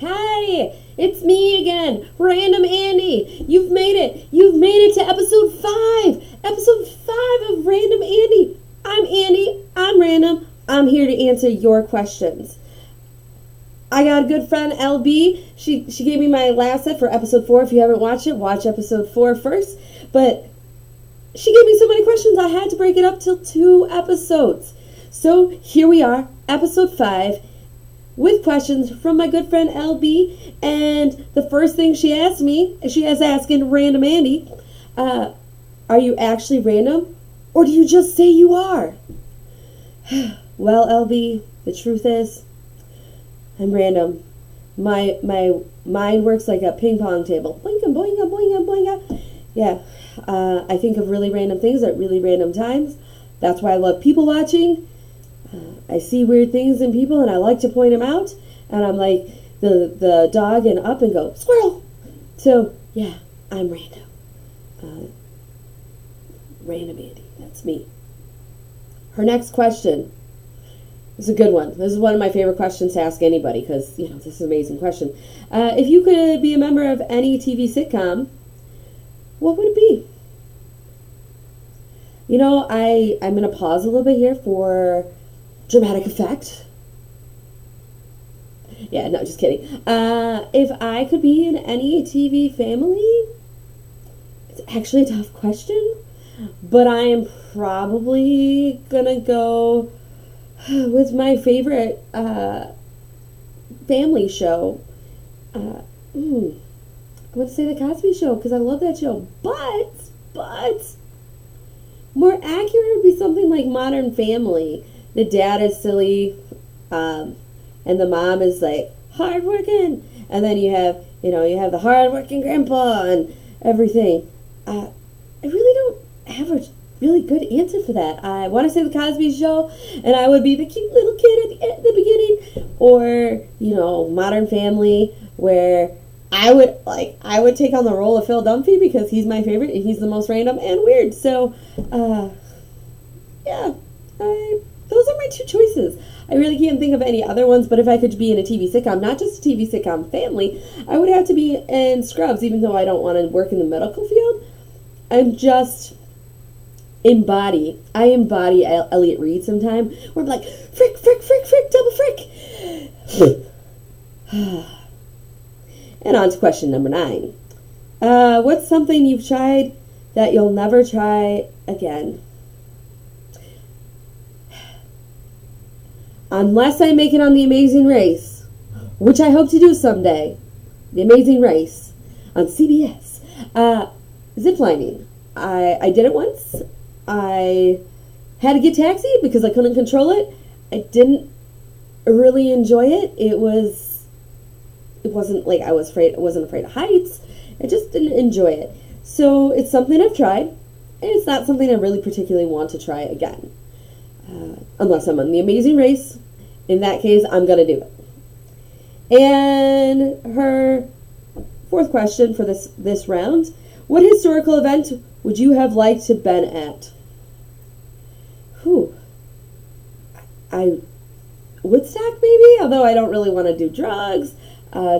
Hi, it's me again, Random Andie. You've made it. You've made it to episode 5. Episode 5 of Random Andie. I'm Andie. I'm random. I'm here to answer your questions. I got a good friend, LB. She gave me my last set for episode 4. If you haven't watched it, watch episode 4 first. But she gave me so many questions, I had to break it up till 2 episodes. So here we are, episode 5. With questions from my good friend LB, and the first thing she asked me, she is asking Random Andie, are you actually random, or do you just say you are? Well, LB, the truth is, I'm random. My mind works like a ping pong table. Boinga, boinga, boinga, boinga. Yeah, I think of really random things at really random times. That's why I love people watching. I see weird things in people and I like to point them out, and I'm like the dog and up and go, squirrel. So yeah, I'm random. Random Andie, that's me. Her next question is a good one. This is one of my favorite questions to ask anybody because, this is an amazing question. If you could be a member of any TV sitcom, what would it be? I'm going to pause a little bit here for dramatic effect. Yeah, no, just kidding. If I could be in any TV family, it's actually a tough question, but I am probably gonna go with my favorite family show. I'm gonna say The Cosby Show because I love that show, but more accurate would be something like Modern Family. The dad is silly, and the mom is like hardworking, and then you have the hardworking grandpa and everything. I really don't have a really good answer for that. I want to say The Cosby Show, and I would be the cute little kid at the beginning, or Modern Family, where I would take on the role of Phil Dunphy because he's my favorite and he's the most random and weird. So, those are my 2 choices. I really can't think of any other ones, but if I could be in a TV sitcom, not just a TV sitcom family, I would have to be in Scrubs, even though I don't want to work in the medical field. I embody Elliot Reed sometime, where I'm like, frick, frick, frick, frick, double frick. And on to question number 9. What's something you've tried that you'll never try again? Unless I make it on The Amazing Race, which I hope to do someday. The Amazing Race on CBS. Ziplining. I did it once. I had to get taxi because I couldn't control it. I didn't really enjoy it. It wasn't like I wasn't afraid of heights. I just didn't enjoy it. So it's something I've tried, and it's not something I really particularly want to try again. Unless I'm on The Amazing Race. In that case, I'm going to do it. And her 4th question for this round. What historical event would you have liked to been at? Woodstock maybe? Although I don't really want to do drugs.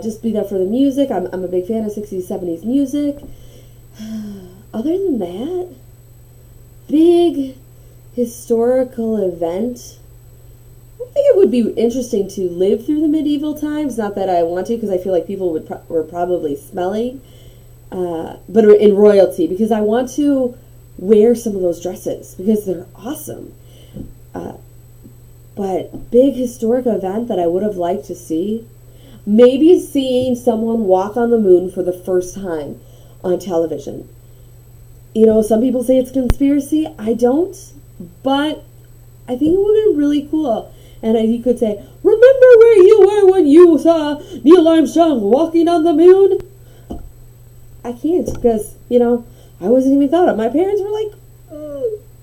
Just be there for the music. I'm a big fan of 60s, 70s music. Other than that, big historical event. I think it would be interesting to live through the medieval times. Not that I want to, because I feel like people were probably smelling. But in royalty, because I want to wear some of those dresses because they're awesome. But big historic event that I would have liked to see, maybe seeing someone walk on the moon for the first time on television. Some people say it's a conspiracy. I don't, but I think it would have been really cool. And you could say, remember where you were when you saw Neil Armstrong walking on the moon? I can't because, I wasn't even thought of. My parents were like 3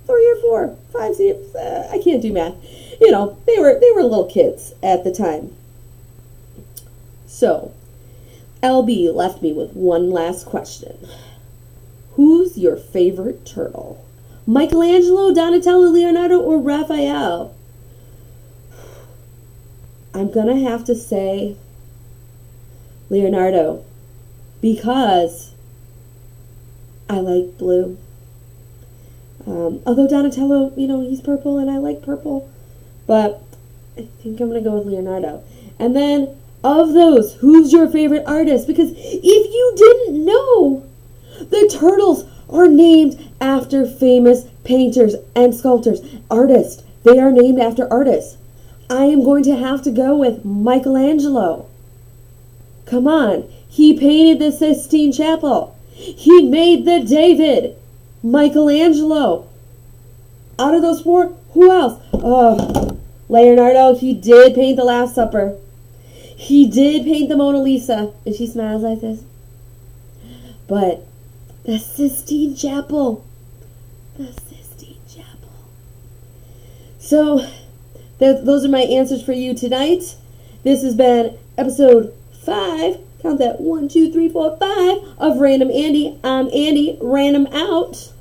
or 4, 5, 6. I can't do math. They were little kids at the time. So, LB left me with one last question. Who's your favorite turtle? Michelangelo, Donatello, Leonardo, or Raphael? I'm gonna have to say Leonardo, because I like blue. Although Donatello, he's purple and I like purple. But I think I'm going to go with Leonardo. And then, of those, who's your favorite artist? Because if you didn't know, the turtles are named after famous painters and sculptors. Artists. They are named after artists. I am going to have to go with Michelangelo. Come on. He painted the Sistine Chapel. He made the David. Michelangelo. Out of those four, who else? Oh, Leonardo, he did paint the Last Supper. He did paint the Mona Lisa, and she smiles like this. But the Sistine Chapel. The Sistine Chapel. So, those are my answers for you tonight. This has been episode 5. Count that 1, 2, 3, 4, 5 of Random Andie. I'm Andie. Random out.